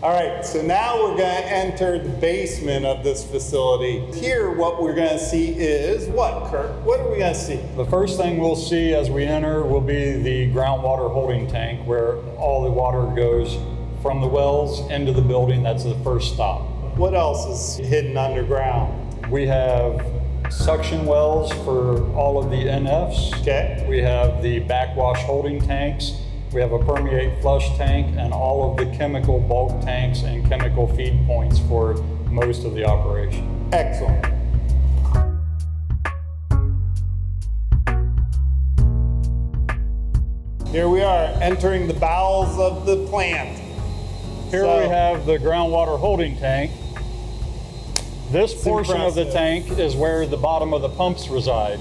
All right, so now we're going to enter the basement of this facility. Here, what we're going to see is what, Kurt? What are we going to see? The first thing we'll see as we enter will be the groundwater holding tank, where all the water goes from the wells into the building. That's the first stop. What else is hidden underground? We have suction wells for all of the NFs. Okay. We have the backwash holding tanks. We have a permeate flush tank and all of the chemical bulk tanks and chemical feed points for most of the operation. Excellent. Here we are entering the bowels of the plant. Here we have the groundwater holding tank. This portion of the tank is where the bottom of the pumps reside.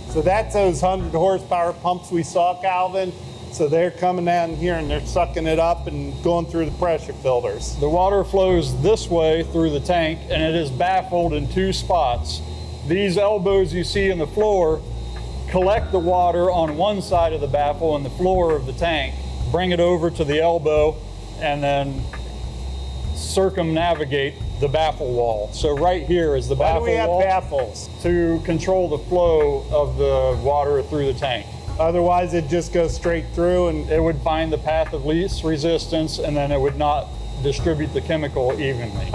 So that's those 100 horsepower pumps we saw, Calvin. So they're coming down here and they're sucking it up and going through the pressure filters. The water flows this way through the tank and it is baffled in two spots. These elbows you see in the floor collect the water on one side of the baffle and the floor of the tank, bring it over to the elbow, and then circumnavigate the baffle wall. So right here is the baffle wall. Why do we have baffles? To control the flow of the water through the tank. Otherwise it just goes straight through and it would find the path of least resistance and then it would not distribute the chemical evenly.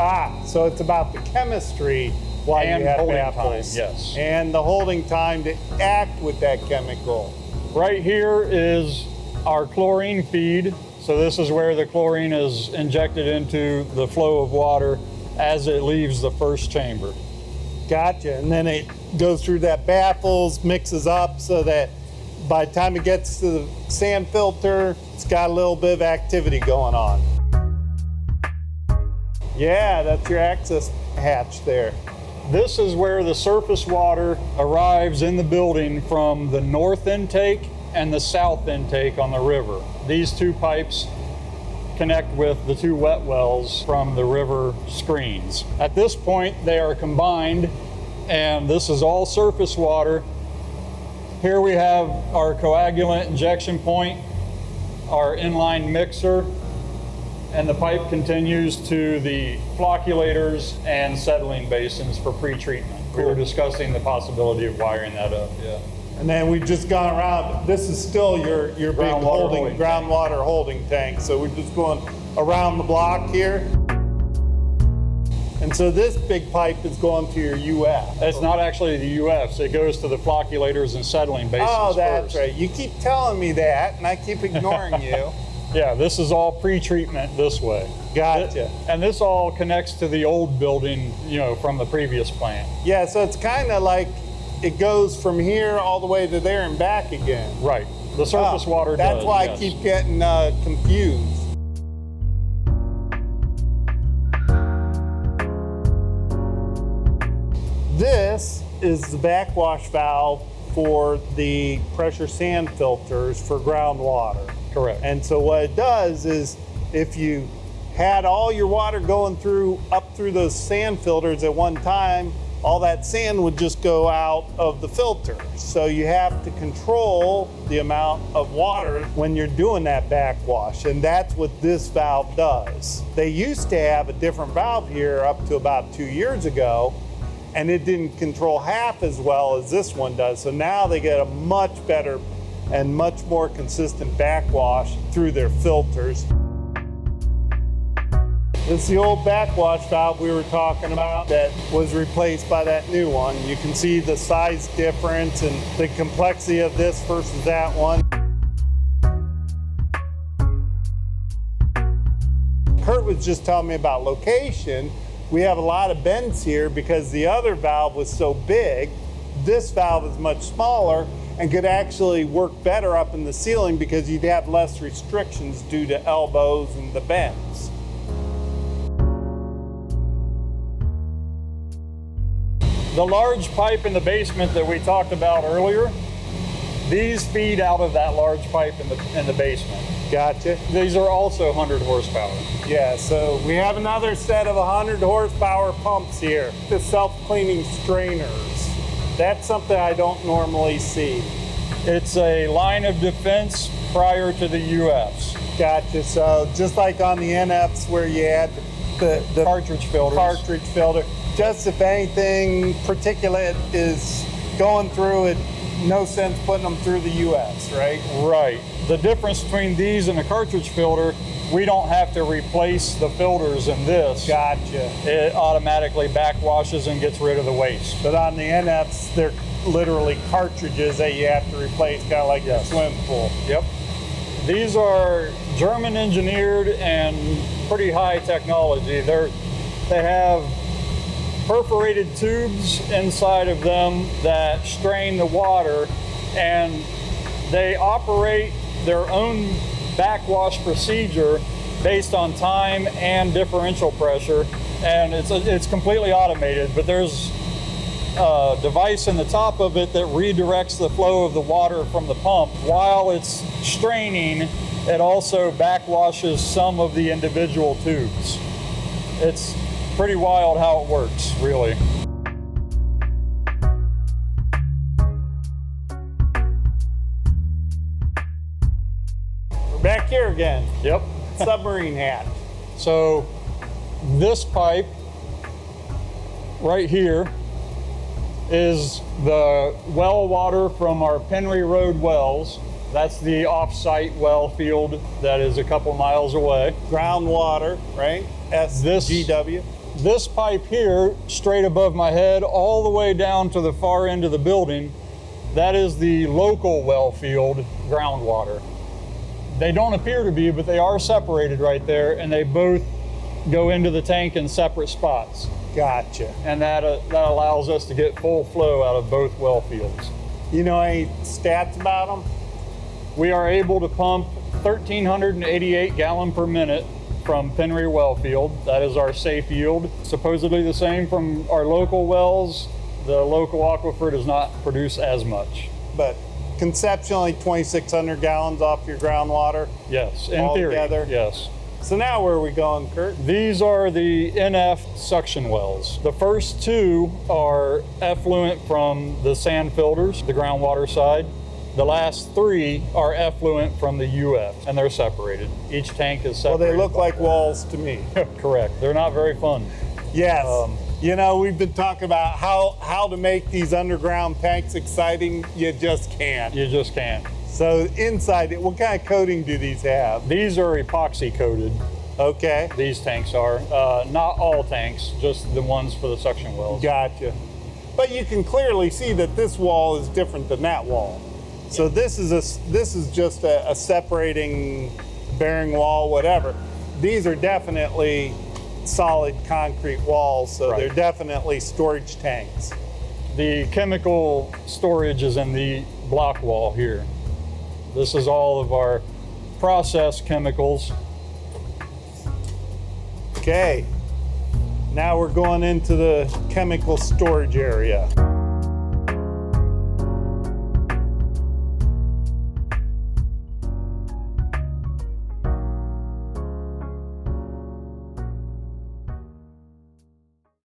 So it's about the chemistry why you have baffles. Time, yes. And the holding time to act with that chemical. Right here is our chlorine feed. So this is where the chlorine is injected into the flow of water as it leaves the first chamber. Gotcha. And then it goes through that baffles, mixes up so that by the time it gets to the sand filter, it's got a little bit of activity going on. Yeah, that's your access hatch there. This is where the surface water arrives in the building from the north intake and the south intake on the river. These two pipes connect with the two wet wells from the river screens. At this point, they are combined, and this is all surface water. Here we have our coagulant injection point, our inline mixer, and the pipe continues to the flocculators and settling basins for pre-treatment. Cool. We were discussing the possibility of wiring that up, yeah. And then we've just gone around. This is still your big groundwater holding tank. So we're just going around the block here. And so this big pipe is going to your UF. It's not actually the UFs. It goes to the flocculators and settling basins Oh, that's first. right. You keep telling me that, and I keep ignoring you. Yeah, this is all pre-treatment this way. Gotcha. And this all connects to the old building, from the previous plant. Yeah, so it's kind of like it goes from here all the way to there and back again. Right. The surface water does. That's why yes. I keep getting confused. This is the backwash valve for the pressure sand filters for groundwater. Correct. And so what it does is if you had all your water going up through those sand filters at one time, all that sand would just go out of the filter. So you have to control the amount of water when you're doing that backwash, and that's what this valve does. They used to have a different valve here up to about 2 years ago, and it didn't control half as well as this one does. So now they get a much better and much more consistent backwash through their filters. This is the old backwash valve we were talking about that was replaced by that new one. You can see the size difference and the complexity of this versus that one. Kurt was just telling me about location. We have a lot of bends here because the other valve was so big. This valve is much smaller and could actually work better up in the ceiling because you'd have less restrictions due to elbows and the bends. The large pipe in the basement that we talked about earlier, these feed out of that large pipe in the basement. Gotcha. These are also 100 horsepower. Yeah, so we have another set of 100 horsepower pumps here. The self-cleaning strainers. That's something I don't normally see. It's a line of defense prior to the UFs. Gotcha. So just like on the NFs where you had the Cartridge filters. cartridge filter, just if anything particulate is going through it, no sense putting them through the US, right? Right. The difference between these and a cartridge filter, we don't have to replace the filters in this. Gotcha. It automatically backwashes and gets rid of the waste. But on the NFs, they're literally cartridges that you have to replace, kind of like the swim pool. Yep. These are German engineered and pretty high technology. They have perforated tubes inside of them that strain the water, and they operate their own backwash procedure based on time and differential pressure, and it's completely automated, but there's a device in the top of it that redirects the flow of the water from the pump. While it's straining, it also backwashes some of the individual tubes. It's pretty wild how it works, really. We're back here again. Yep. Submarine hat. So this pipe right here is the well water from our Penry Road wells. That's the off-site well field that is a couple miles away. Groundwater, right? SGW. This pipe here, straight above my head, all the way down to the far end of the building, that is the local well field groundwater. They don't appear to be, but they are separated right there, and they both go into the tank in separate spots. Gotcha. And that allows us to get full flow out of both well fields. You know any stats about them? We are able to pump 1,388 gallon per minute from Penry well field. That is our safe yield. Supposedly the same from our local wells. The local aquifer does not produce as much. But conceptually, 2,600 gallons off your groundwater. Yes, in all theory, together? yes. So now where are we going, Kurt? These are the NF suction wells. The first two are effluent from the sand filters, the groundwater side. The last three are effluent from the UF, and they're separated. Each tank is Well, separated. they look like walls to me. Correct. They're not very fun. Yes. You know, we've been talking about how to make these underground tanks exciting. You just can't. You just can't. So inside it, what kind of coating do these have? These are epoxy coated. Okay. These tanks are. Not all tanks, just the ones for the suction wells. Gotcha. But you can clearly see that this wall is different than that wall. So this is just a separating bearing wall, whatever. These are definitely solid concrete walls, so Right. they're definitely storage tanks. The chemical storage is in the block wall here. This is all of our process chemicals. Okay. Now we're going into the chemical storage area.